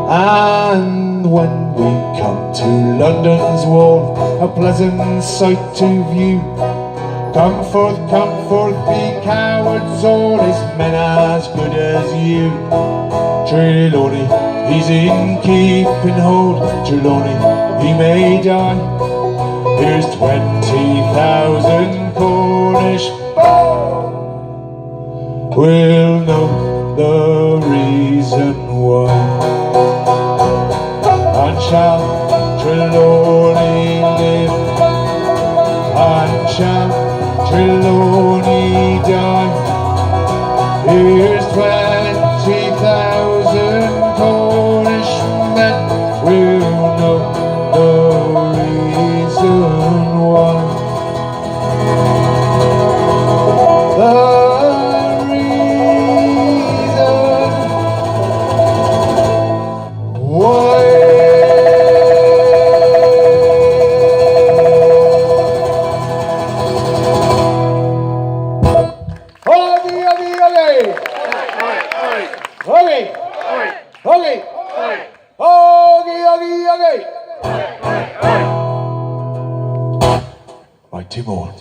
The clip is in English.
And when we come to London's wall, a pleasant sight to view. Come forth, be cowards, all is men as good as you. Trelawney, he's in keeping hold. Trelawney, he may die. Here's 20,000 Cornish bow. We'll know the reason why. And shall Trelawney live? And shall Trelawney die? Here's 20,000 Cornish men. We'll know the reason why. The reason why. Okay. Right, two more.